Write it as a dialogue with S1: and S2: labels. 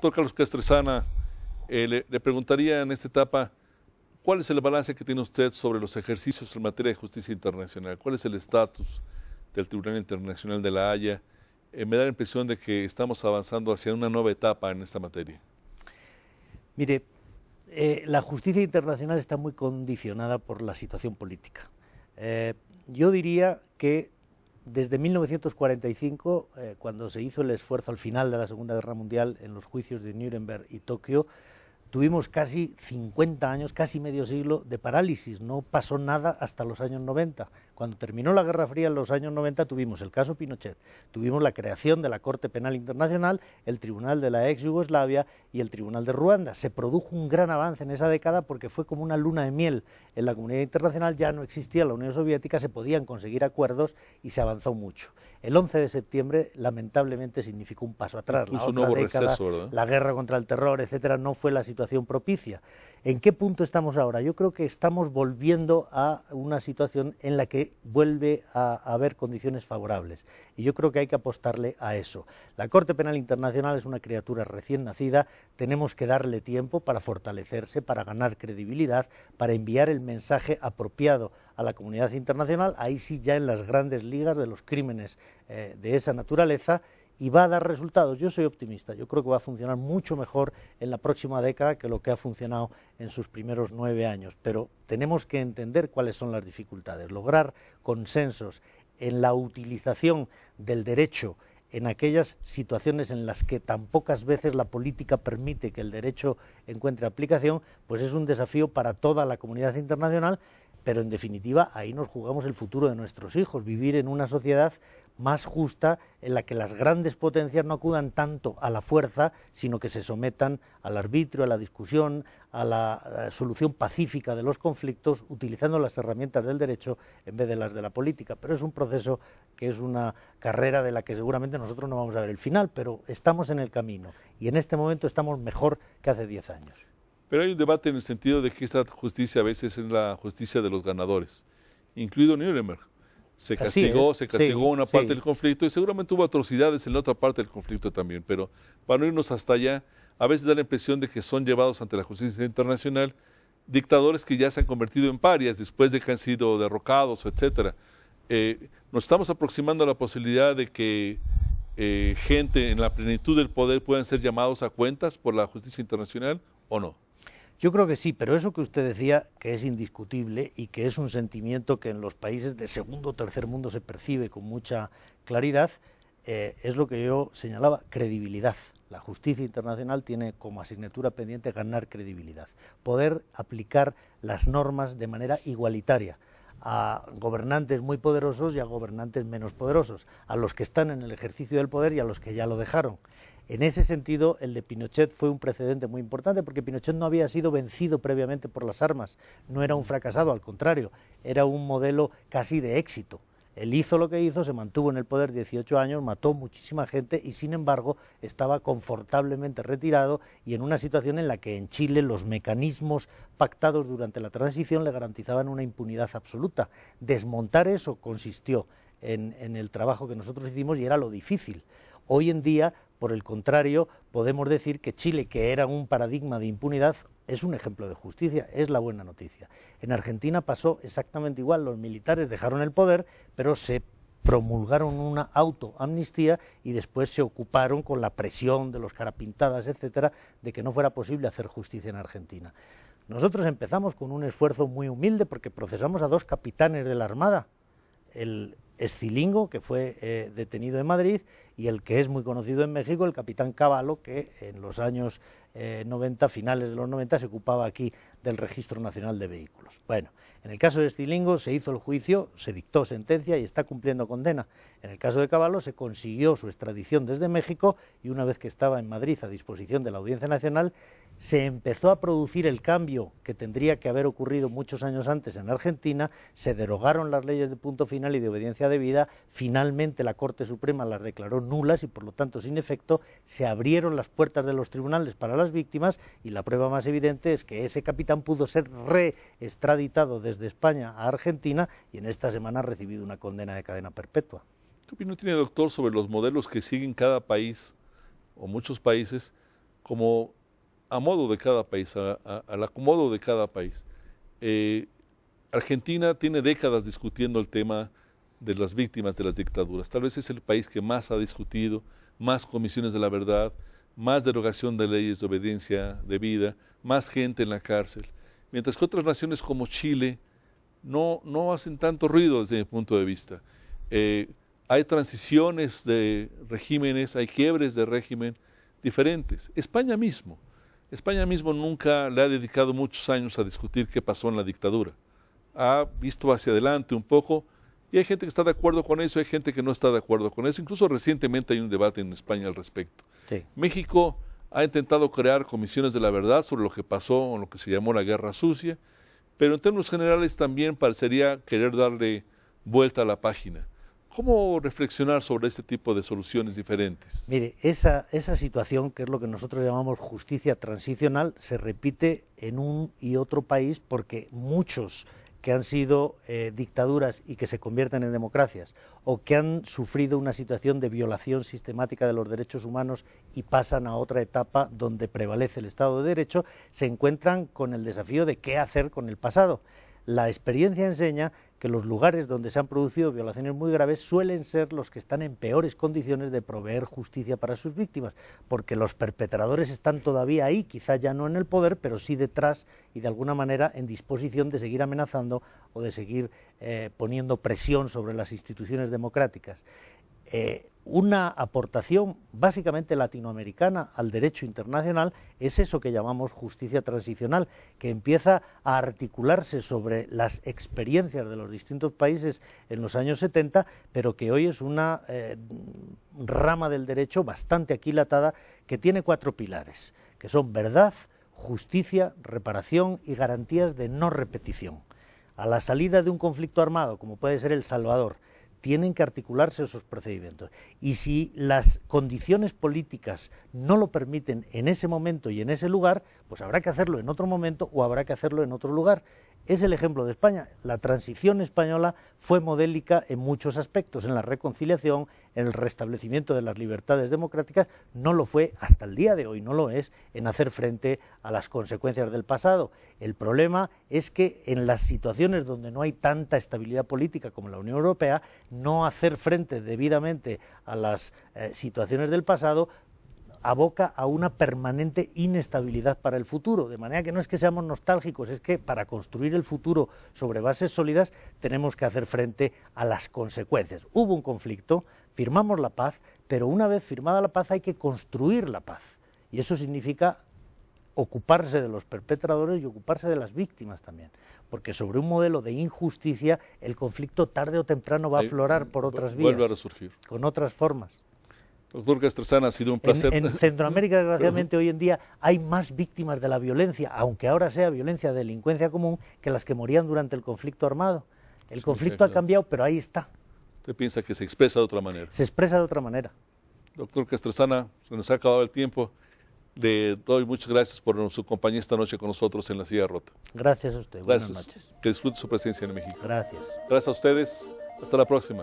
S1: Doctor Carlos Castresana, le preguntaría en esta etapa, ¿cuál es el balance que tiene usted sobre los ejercicios en materia de justicia internacional? ¿Cuál es el estatus del Tribunal Internacional de la Haya? Me da la impresión de que estamos avanzando hacia una nueva etapa en esta materia.
S2: Mire, la justicia internacional está muy condicionada por la situación política. Yo diría que desde 1945, cuando se hizo el esfuerzo al final de la Segunda Guerra Mundial en los juicios de Nuremberg y Tokio, tuvimos casi 50 años, casi medio siglo de parálisis, no pasó nada hasta los años 90. Cuando terminó la Guerra Fría en los años 90 tuvimos el caso Pinochet, tuvimos la creación de la Corte Penal Internacional, el Tribunal de la ex Yugoslavia y el Tribunal de Ruanda. Se produjo un gran avance en esa década porque fue como una luna de miel en la comunidad internacional, ya no existía la Unión Soviética, se podían conseguir acuerdos y se avanzó mucho. El 11 de septiembre lamentablemente significó un paso atrás, la otra década, la guerra contra el terror, etcétera, no fue la situación propicia. ¿En qué punto estamos ahora? Yo creo que estamos volviendo a una situación en la que vuelve a haber condiciones favorables y yo creo que hay que apostarle a eso. La Corte Penal Internacional es una criatura recién nacida, tenemos que darle tiempo para fortalecerse, para ganar credibilidad, para enviar el mensaje apropiado a la comunidad internacional, ahí sí ya en las grandes ligas de los crímenes de esa naturaleza, y va a dar resultados. Yo soy optimista, yo creo que va a funcionar mucho mejor en la próxima década que lo que ha funcionado en sus primeros 9 años, pero tenemos que entender cuáles son las dificultades, lograr consensos en la utilización del derecho en aquellas situaciones en las que tan pocas veces la política permite que el derecho encuentre aplicación, pues es un desafío para toda la comunidad internacional, pero en definitiva ahí nos jugamos el futuro de nuestros hijos, vivir en una sociedad más justa en la que las grandes potencias no acudan tanto a la fuerza, sino que se sometan al arbitrio, a la discusión, a la solución pacífica de los conflictos, utilizando las herramientas del derecho en vez de las de la política. Pero es un proceso que es una carrera de la que seguramente nosotros no vamos a ver el final, pero estamos en el camino y en este momento estamos mejor que hace 10 años.
S1: Pero hay un debate en el sentido de que esta justicia a veces es la justicia de los ganadores, incluido Nuremberg. Se castigó una parte del conflicto y seguramente hubo atrocidades en la otra parte del conflicto también, pero para no irnos hasta allá, a veces da la impresión de que son llevados ante la justicia internacional dictadores que ya se han convertido en parias después de que han sido derrocados, etcétera. Nos estamos aproximando a la posibilidad de que gente en la plenitud del poder puedan ser llamados a cuentas por la justicia internacional o no.
S2: Yo creo que sí, pero eso que usted decía, que es indiscutible y que es un sentimiento que en los países de segundo o tercer mundo se percibe con mucha claridad, es lo que yo señalaba, credibilidad. La justicia internacional tiene como asignatura pendiente ganar credibilidad, poder aplicar las normas de manera igualitaria a gobernantes muy poderosos y a gobernantes menos poderosos, a los que están en el ejercicio del poder y a los que ya lo dejaron. En ese sentido, el de Pinochet fue un precedente muy importante porque Pinochet no había sido vencido previamente por las armas, no era un fracasado, al contrario, era un modelo casi de éxito. Él hizo lo que hizo, se mantuvo en el poder 18 años, mató muchísima gente y sin embargo estaba confortablemente retirado y en una situación en la que en Chile los mecanismos pactados durante la transición le garantizaban una impunidad absoluta. Desmontar eso consistió en el trabajo que nosotros hicimos y era lo difícil. Hoy en día, por el contrario, podemos decir que Chile, que era un paradigma de impunidad, es un ejemplo de justicia, es la buena noticia. En Argentina pasó exactamente igual, los militares dejaron el poder, pero se promulgaron una autoamnistía y después se ocuparon con la presión de los carapintadas, etcétera, de que no fuera posible hacer justicia en Argentina. Nosotros empezamos con un esfuerzo muy humilde porque procesamos a 2 capitanes de la Armada, el Escilingo, que fue detenido en Madrid, y el que es muy conocido en México, el capitán Cavallo, que en los años 90, finales de los 90, se ocupaba aquí del Registro Nacional de Vehículos. Bueno, en el caso de Escilingo se hizo el juicio, se dictó sentencia y está cumpliendo condena. En el caso de Cavallo se consiguió su extradición desde México y una vez que estaba en Madrid a disposición de la Audiencia Nacional, se empezó a producir el cambio que tendría que haber ocurrido muchos años antes en Argentina, se derogaron las leyes de punto final y de obediencia debida, finalmente la Corte Suprema las declaró nulas y por lo tanto sin efecto, se abrieron las puertas de los tribunales para las víctimas y la prueba más evidente es que ese capitán pudo ser reextraditado desde España a Argentina y en esta semana ha recibido una condena de cadena perpetua.
S1: ¿Qué opinión tiene, doctor, sobre los modelos que siguen cada país o muchos países como a modo de cada país, al acomodo de cada país. Argentina tiene décadas discutiendo el tema de las víctimas de las dictaduras. Tal vez es el país que más ha discutido, más comisiones de la verdad, más derogación de leyes de obediencia debida, más gente en la cárcel. Mientras que otras naciones como Chile no hacen tanto ruido desde mi punto de vista. Hay transiciones de regímenes, hay quiebres de régimen diferentes. España mismo nunca le ha dedicado muchos años a discutir qué pasó en la dictadura. Ha visto hacia adelante un poco y hay gente que está de acuerdo con eso, hay gente que no está de acuerdo con eso. Incluso recientemente hay un debate en España al respecto.
S2: Sí.
S1: México ha intentado crear comisiones de la verdad sobre lo que pasó en lo que se llamó la Guerra Sucia, pero en términos generales también parecería querer darle vuelta a la página. ¿Cómo reflexionar sobre este tipo de soluciones diferentes?
S2: Mire, esa situación, que es lo que nosotros llamamos justicia transicional, se repite en un y otro país porque muchos que han sido dictaduras y que se convierten en democracias, o que han sufrido una situación de violación sistemática de los derechos humanos y pasan a otra etapa donde prevalece el Estado de Derecho, se encuentran con el desafío de qué hacer con el pasado. La experiencia enseña que los lugares donde se han producido violaciones muy graves suelen ser los que están en peores condiciones de proveer justicia para sus víctimas, porque los perpetradores están todavía ahí, quizá ya no en el poder, pero sí detrás y de alguna manera en disposición de seguir amenazando o de seguir poniendo presión sobre las instituciones democráticas. Una aportación básicamente latinoamericana al derecho internacional es eso que llamamos justicia transicional, que empieza a articularse sobre las experiencias de los distintos países en los años 70, pero que hoy es una rama del derecho bastante aquilatada que tiene 4 pilares, que son verdad, justicia, reparación y garantías de no repetición. A la salida de un conflicto armado, como puede ser El Salvador, tienen que articularse esos procedimientos. Y si las condiciones políticas no lo permiten en ese momento y en ese lugar, pues habrá que hacerlo en otro momento o habrá que hacerlo en otro lugar. Es el ejemplo de España. La transición española fue modélica en muchos aspectos, en la reconciliación, en el restablecimiento de las libertades democráticas. No lo fue hasta el día de hoy, no lo es en hacer frente a las consecuencias del pasado. El problema es que en las situaciones donde no hay tanta estabilidad política como la Unión Europea, no hacer frente debidamente a las situaciones del pasado aboca a una permanente inestabilidad para el futuro, de manera que no es que seamos nostálgicos, es que para construir el futuro sobre bases sólidas tenemos que hacer frente a las consecuencias. Hubo un conflicto, firmamos la paz, pero una vez firmada la paz hay que construir la paz, y eso significa ocuparse de los perpetradores y ocuparse de las víctimas también, porque sobre un modelo de injusticia el conflicto tarde o temprano va a aflorar por otras vías,
S1: vuelve a resurgir,
S2: con otras formas.
S1: Doctor Castrezana, ha sido un placer.
S2: En Centroamérica, desgraciadamente, hoy en día hay más víctimas de la violencia, aunque ahora sea violencia, delincuencia común, que las que morían durante el conflicto armado. El conflicto ha cambiado, pero ahí está.
S1: ¿Usted piensa que se expresa de otra manera?
S2: Se expresa de otra manera. Doctor
S1: Castrezana, se nos ha acabado el tiempo. Le doy muchas gracias por su compañía esta noche con nosotros en La Silla Rota.
S2: Gracias a usted.
S1: Gracias.
S2: Buenas noches.
S1: Que disfrute su presencia en México.
S2: Gracias.
S1: Gracias a ustedes. Hasta la próxima.